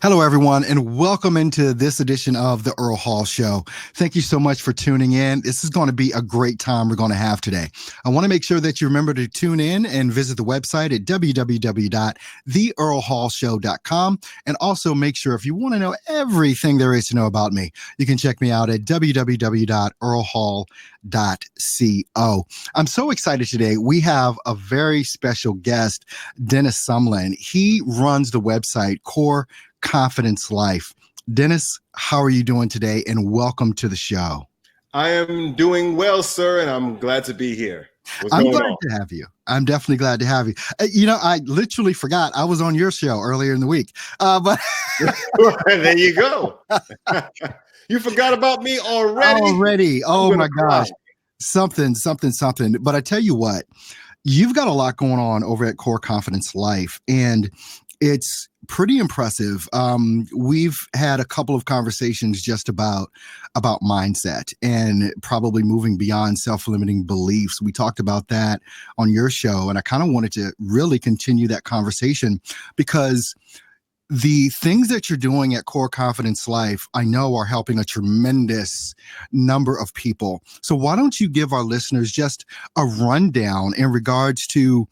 Hello, everyone, and welcome into this edition of the Earl Hall Show. Thank you so much for tuning in. This is going to be a great time we're going to have today. I want to make sure that you remember to tune in and visit the website at www.theearlhallshow.com. And also make sure if you want to know everything there is to know about me, you can check me out at www.earlhall.co. I'm so excited today. We have a very special guest, Dennis Sumlin. He runs the website Core Confidence Life. Dennis, how are you doing today? And welcome to the show. I am doing well, sir, and I'm glad to be here. I'm glad to have you. I'm definitely glad to have you. I literally forgot I was on your show earlier in the week. But there you go. You forgot about me already? Oh my gosh. Something. But I tell you what, you've got a lot going on over at Core Confidence Life, and it's pretty impressive. We've had a couple of conversations just about mindset and probably moving beyond self-limiting beliefs. We talked about that on your show, and I kind of wanted to really continue that conversation because the things that you're doing at Core Confidence Life, I know are helping a tremendous number of people. So why don't you give our listeners just a rundown in regards to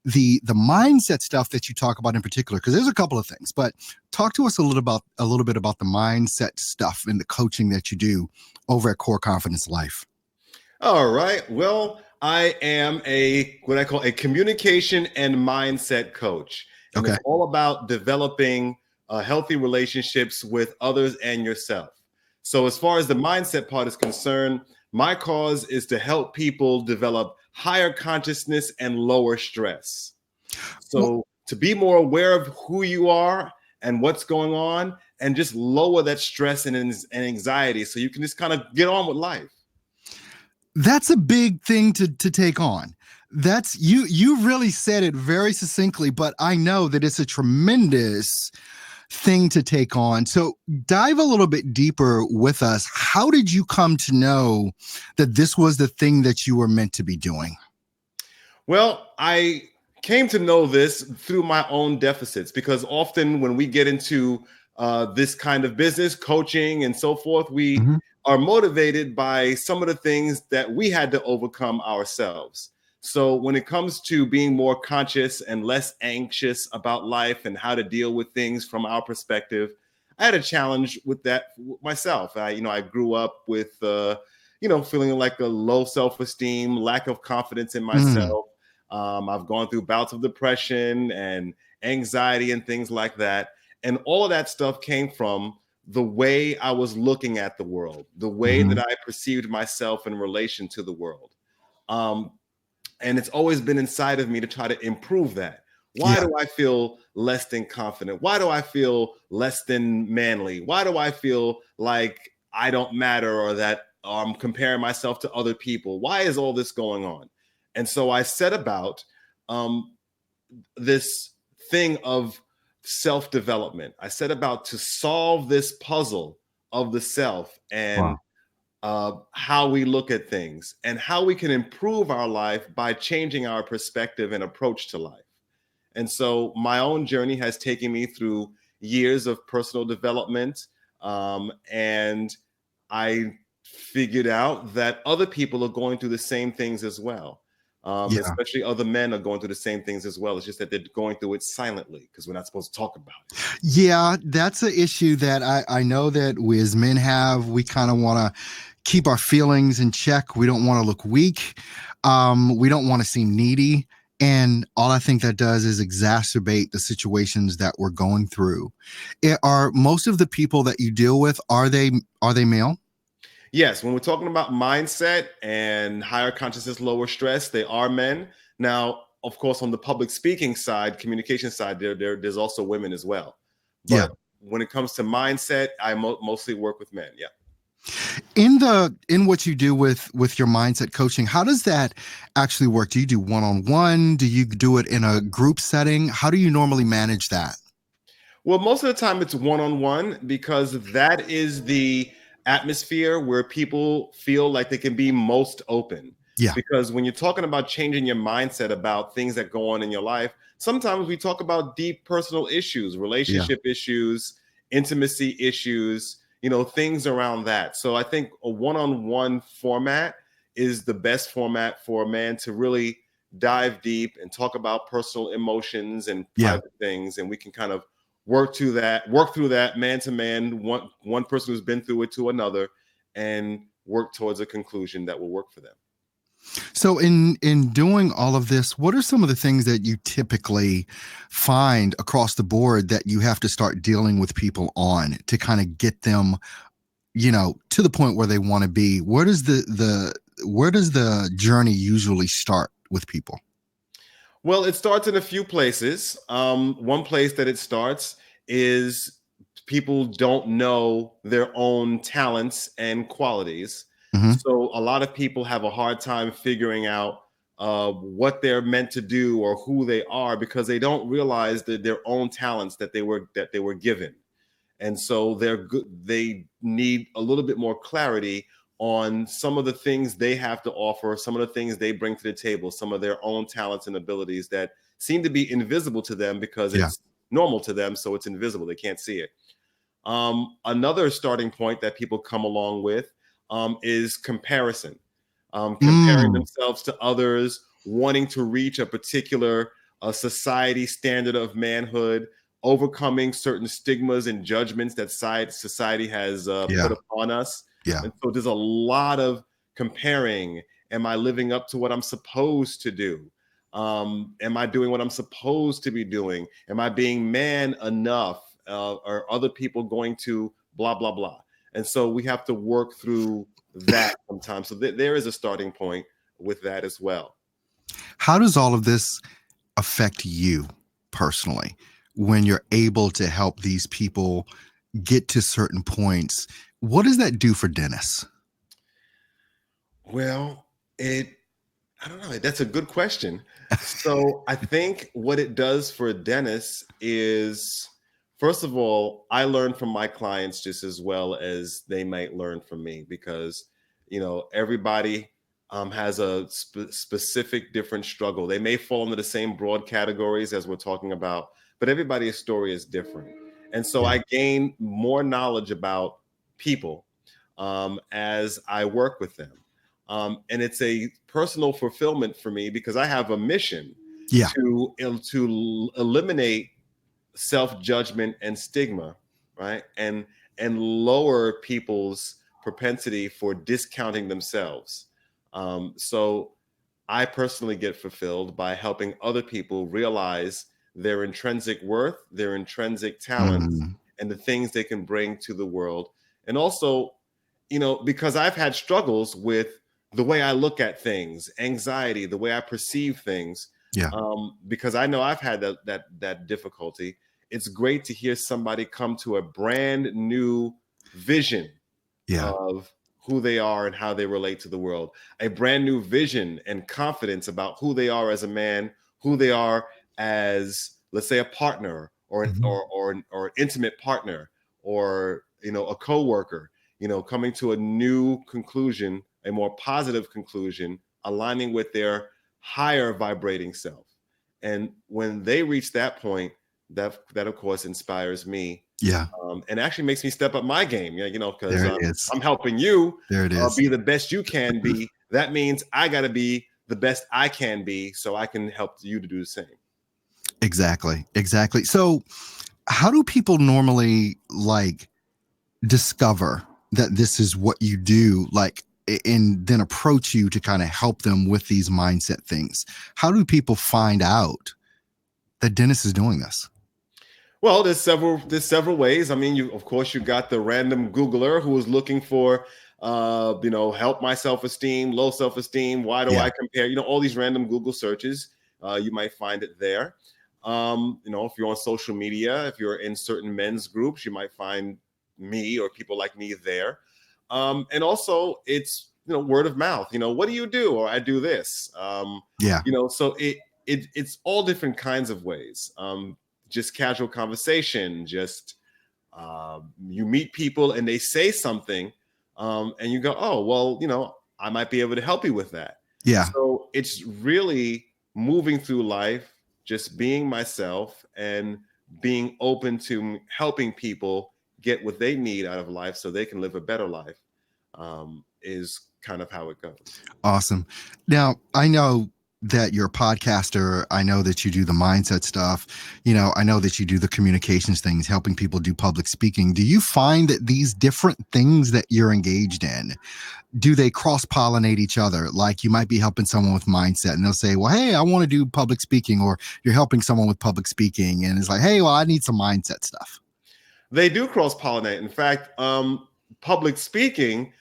the mindset stuff that you talk about in particular, because there's a couple of things, but talk to us a little bit about the mindset stuff and the coaching that you do over at Core Confidence Life. All right. Well, I am what I call a communication and mindset coach. And It's all about developing healthy relationships with others and yourself. So as far as the mindset part is concerned, my cause is to help people develop higher consciousness and lower stress. So to be more aware of who you are and what's going on, and just lower that stress and anxiety so you can just kind of get on with life. That's a big thing to take on. That's you really said it very succinctly, but I know that it's a tremendous thing to take on. So dive a little bit deeper with us. How did you come to know that this was the thing that you were meant to be doing? Well, I came to know this through my own deficits, because often when we get into this kind of business, coaching and so forth, we are motivated by some of the things that we had to overcome ourselves. So when it comes to being more conscious and less anxious about life and how to deal with things from our perspective, I had a challenge with that myself. I grew up with, feeling like a low self-esteem, lack of confidence in myself. I've gone through bouts of depression and anxiety and things like that. And all of that stuff came from the way I was looking at the world, the way that I perceived myself in relation to the world. And it's always been inside of me to try to improve that. Why do I feel less than confident? Why do I feel less than manly? Why do I feel like I don't matter, or that I'm comparing myself to other people? Why is all this going on? And so I set about this thing of self-development. I set about to solve this puzzle of the self and how we look at things and how we can improve our life by changing our perspective and approach to life. And so my own journey has taken me through years of personal development. And I figured out that other people are going through the same things as well. Especially other men are going through the same things as well. It's just that they're going through it silently because we're not supposed to talk about it. Yeah, that's an issue that I know that we as men have. We kind of want to keep our feelings in check. We don't want to look weak. We don't want to seem needy. And all I think that does is exacerbate the situations that we're going through. Are most of the people that you deal with, are they male? Yes, when we're talking about mindset and higher consciousness, lower stress, they are men. Now, of course, on the public speaking side, communication side, there's also women as well. But when it comes to mindset, I mostly work with men. Yeah. In what you do with your mindset coaching, how does that actually work? Do you do one-on-one? Do you do it in a group setting? How do you normally manage that? Well, most of the time it's one-on-one, because that is the atmosphere where people feel like they can be most open. Yeah. Because when you're talking about changing your mindset about things that go on in your life, sometimes we talk about deep personal issues, relationship issues, intimacy issues, things around that. So I think a one-on-one format is the best format for a man to really dive deep and talk about personal emotions and private things, and we can kind of work through that man to man, one person who's been through it to another, and work towards a conclusion that will work for them. So in doing all of this, what are some of the things that you typically find across the board that you have to start dealing with people on to kind of get them, to the point where they want to be? Where does the journey usually start with people? Well, it starts in a few places. One place that it starts is people don't know their own talents and qualities. Mm-hmm. So a lot of people have a hard time figuring out what they're meant to do or who they are, because they don't realize that their own talents that they were given. And so they need a little bit more clarity on some of the things they have to offer, some of the things they bring to the table, some of their own talents and abilities that seem to be invisible to them because it's normal to them. So it's invisible. They can't see it. Another starting point that people come along with is comparison, comparing themselves to others, wanting to reach a particular society standard of manhood, overcoming certain stigmas and judgments that society has put upon us. Yeah. And so there's a lot of comparing. Am I living up to what I'm supposed to do? Am I doing what I'm supposed to be doing? Am I being man enough? Are other people going to blah, blah, blah? And so we have to work through that sometimes. So there is a starting point with that as well. How does all of this affect you personally when you're able to help these people get to certain points? What does that do for Dennis? Well, I don't know. That's a good question. So I think what it does for Dennis is, first of all, I learn from my clients just as well as they might learn from me, because, everybody has a specific different struggle. They may fall into the same broad categories as we're talking about, but everybody's story is different. And so I gain more knowledge about people as I work with them. And it's a personal fulfillment for me because I have a mission to eliminate self-judgment and stigma, right? And lower people's propensity for discounting themselves. So I personally get fulfilled by helping other people realize their intrinsic worth, their intrinsic talents, and the things they can bring to the world. And also, because I've had struggles with the way I look at things, anxiety, the way I perceive things, because I know I've had that difficulty. It's great to hear somebody come to a brand new vision of who they are and how they relate to the world, a brand new vision and confidence about who they are as a man, who they are as, let's say, a partner or an intimate partner, or a coworker, coming to a new conclusion, a more positive conclusion, aligning with their higher vibrating self. And when they reach that point, that of course inspires me. And actually makes me step up my game, because I'm helping you be the best you can be. That means I got to be the best I can be so I can help you to do the same. Exactly. So how do people normally discover that this is what you do, and then approach you to kind of help them with these mindset things? How do people find out that Dennis is doing this? Well, there's several ways. I mean, you got the random Googler who is looking for, help my self-esteem, low self-esteem. Why do I compare? All these random Google searches, you might find it there. If you're on social media, if you're in certain men's groups, you might find me or people like me there. And also it's, word of mouth, what do you do? Or I do this. So it's all different kinds of ways. Just casual conversation, just you meet people and they say something, and you go, oh, well, I might be able to help you with that. So it's really moving through life, just being myself and being open to helping people get what they need out of life so they can live a better life, is kind of how it goes. Awesome. Now, I know that you're a podcaster. I know that you do the mindset stuff. I know that you do the communications things, helping people do public speaking. Do you find that these different things that you're engaged in, do they cross-pollinate each other? Like you might be helping someone with mindset and they'll say, well, hey, I want to do public speaking, or you're helping someone with public speaking and it's like, hey, well, I need some mindset stuff. They do cross-pollinate. In fact, public speaking,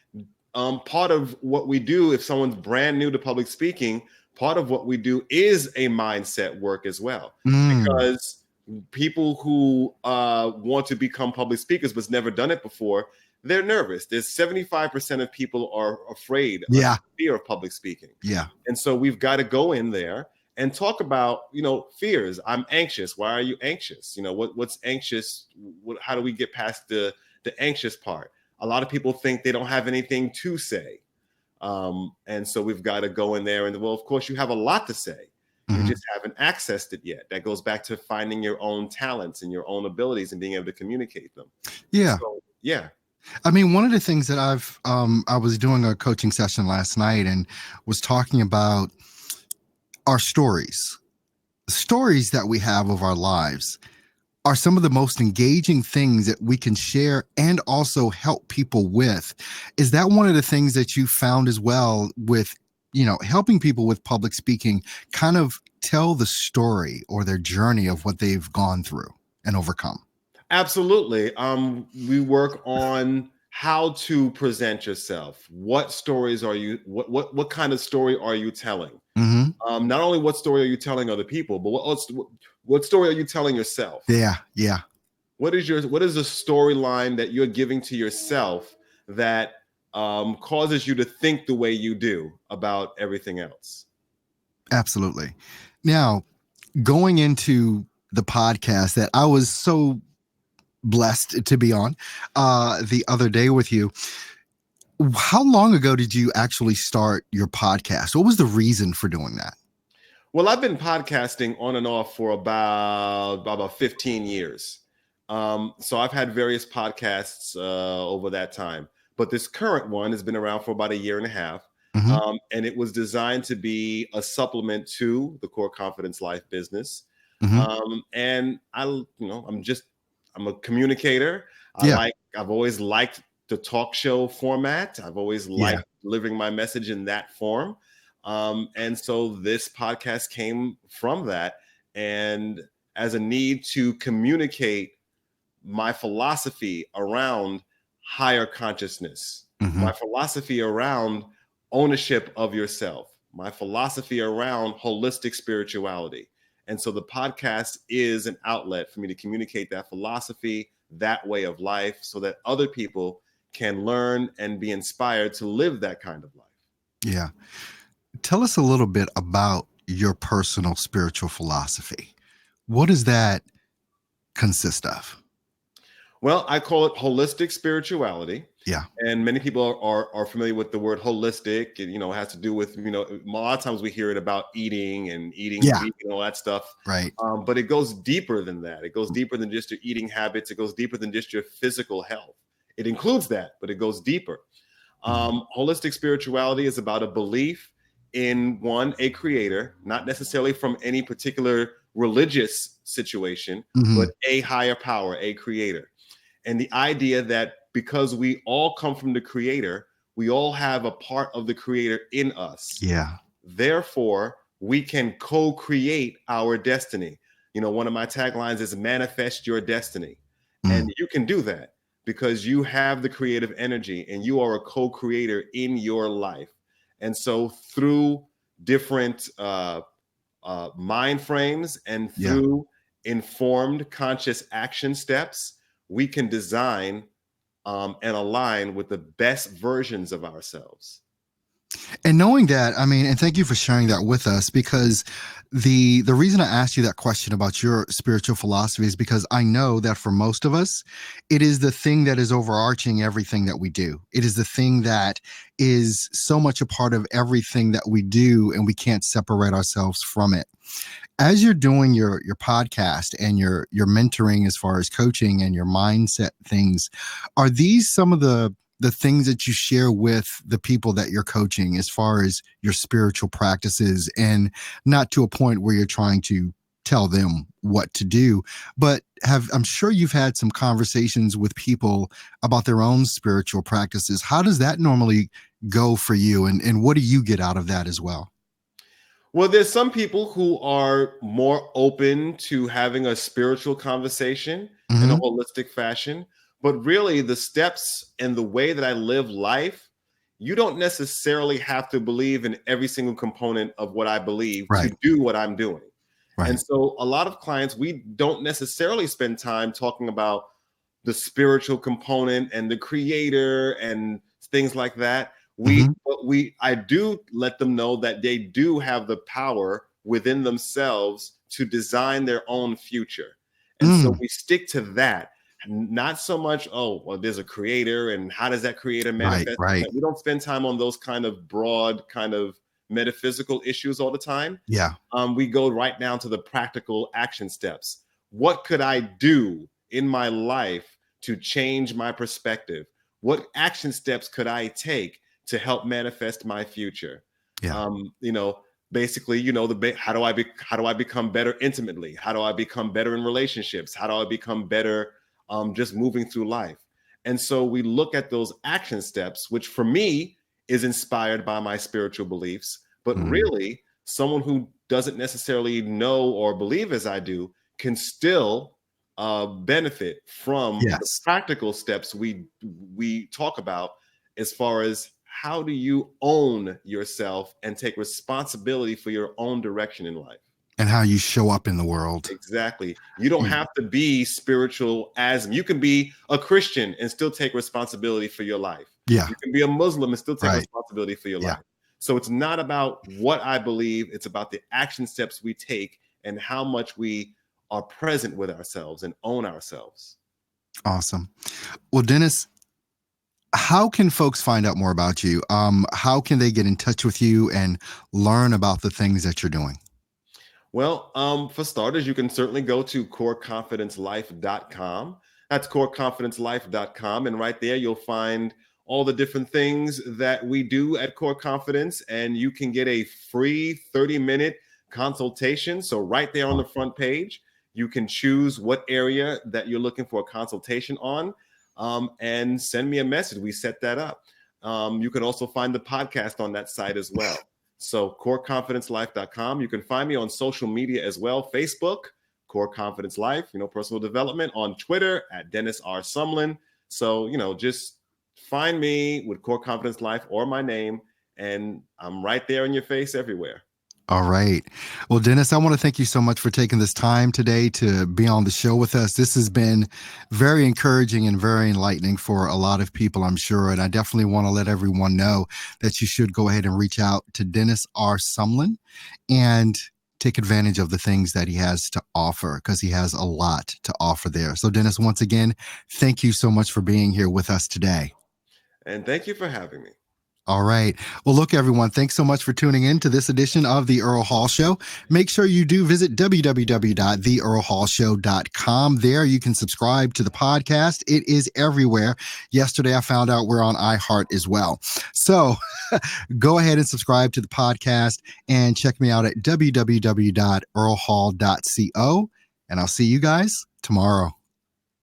part of what we do, if someone's brand new to public speaking, part of what we do is a mindset work as well. Because people who want to become public speakers but never done it before, they're nervous. There's 75% of people are afraid of fear of public speaking. Yeah. And so we've got to go in there and talk about, fears. I'm anxious. Why are you anxious? What's anxious? How do we get past the anxious part? A lot of people think they don't have anything to say. And so we've got to go in there and, well, of course you have a lot to say. You just haven't accessed it yet. That goes back to finding your own talents and your own abilities and being able to communicate them. Yeah. So, yeah. I mean, one of the things that I was doing a coaching session last night and was talking about our stories that we have of our lives are some of the most engaging things that we can share and also help people with. Is that one of the things that you found as well with, helping people with public speaking, kind of tell the story or their journey of what they've gone through and overcome? Absolutely. We work on how to present yourself. What stories are you, what kind of story are you telling? Not only what story are you telling other people, but what story are you telling yourself? Yeah. What is the storyline that you're giving to yourself that causes you to think the way you do about everything else? Absolutely. Now, going into the podcast that I was so blessed to be on the other day with you, how long ago did you actually start your podcast? What was the reason for doing that? Well, I've been podcasting on and off for about 15 years. So I've had various podcasts over that time, but this current one has been around for about a year and a half. And it was designed to be a supplement to the Core Confidence Life business. And I'm a communicator. I've always liked the talk show format. I've always liked delivering my message in that form. And so this podcast came from that, and as a need to communicate my philosophy around higher consciousness, my philosophy around ownership of yourself, my philosophy around holistic spirituality. And so the podcast is an outlet for me to communicate that philosophy, that way of life, so that other people can learn and be inspired to live that kind of life. Yeah. Tell us a little bit about your personal spiritual philosophy. What does that consist of? Well, I call it holistic spirituality. Yeah. And many people are familiar with the word holistic. It, has to do with, a lot of times we hear it about eating vegan and all that stuff. Right. But it goes deeper than that. It goes deeper than just your eating habits. It goes deeper than just your physical health. It includes that, but it goes deeper. Holistic spirituality is about a belief in a creator, not necessarily from any particular religious situation, but a higher power, a creator. And the idea that because we all come from the creator, we all have a part of the creator in us. Yeah. Therefore, we can co-create our destiny. One of my taglines is manifest your destiny. And you can do that because you have the creative energy and you are a co-creator in your life. And so through different mind frames and through informed conscious action steps, we can design and align with the best versions of ourselves. And knowing that, and thank you for sharing that with us, because the reason I asked you that question about your spiritual philosophy is because I know that for most of us, it is the thing that is overarching everything that we do. It is the thing that is so much a part of everything that we do, and we can't separate ourselves from it. As you're doing your podcast and your mentoring as far as coaching and your mindset things, are these some of the things that you share with the people that you're coaching as far as your spiritual practices, and not to a point where you're trying to tell them what to do, but I'm sure you've had some conversations with people about their own spiritual practices. How does that normally go for you, and what do you get out of that as well? Well, there's some people who are more open to having a spiritual conversation in a Mm-hmm. holistic fashion, but really the steps and the way that I live life, you don't necessarily have to believe in every single component of what I believe to Right. do what I'm doing. Right. And so a lot of clients, we don't necessarily spend time talking about the spiritual component and the creator and things like that. Mm-hmm. I do let them know that they do have the power within themselves to design their own future. And so Mm. we stick to that. Not so much, oh, well, there's a creator and how does that creator Right. manifest? Right. We don't spend time on those kind of broad, kind of metaphysical issues all the time. Yeah. We go right down to the practical action steps. What could I do in my life to change my perspective? What action steps could I take to help manifest my future? Yeah. Basically, how do I become better intimately? How do I become better in relationships? How do I become better just moving through life? And so we look at those action steps, which for me is inspired by my spiritual beliefs, but Mm. really someone who doesn't necessarily know or believe as I do can still benefit from the Yes. practical steps we talk about, as far as how do you own yourself and take responsibility for your own direction in life. And how you show up in the world. Exactly. You don't have to be spiritual as you can be a Christian and still take responsibility for your life. Yeah. You can be a Muslim and still take Right. responsibility for your Yeah. life. So it's not about what I believe, it's about the action steps we take and how much we are present with ourselves and own ourselves. Awesome. Well, Dennis, how can folks find out more about you? How can they get in touch with you and learn about the things that you're doing? Well, for starters, you can certainly go to coreconfidencelife.com. That's coreconfidencelife.com. And right there, you'll find all the different things that we do at Core Confidence. And you can get a free 30-minute consultation. So, right there on the front page, you can choose what area that you're looking for a consultation on, and send me a message. We set that up. You can also find the podcast on that site as well. So coreconfidencelife.com. You can find me on social media as well. Facebook, Core Confidence Life, personal development. On Twitter at Dennis R. Sumlin. So, just find me with Core Confidence Life or my name, and I'm right there in your face everywhere. All right. Well, Dennis, I want to thank you so much for taking this time today to be on the show with us. This has been very encouraging and very enlightening for a lot of people, I'm sure. And I definitely want to let everyone know that you should go ahead and reach out to Dennis R. Sumlin and take advantage of the things that he has to offer, because he has a lot to offer there. So, Dennis, once again, thank you so much for being here with us today. And thank you for having me. All right. Well, look, everyone, thanks so much for tuning in to this edition of The Earl Hall Show. Make sure you do visit www.theearlhallshow.com. There you can subscribe to the podcast. It is everywhere. Yesterday, I found out we're on iHeart as well. So go ahead and subscribe to the podcast and check me out at www.earlhall.co. And I'll see you guys tomorrow.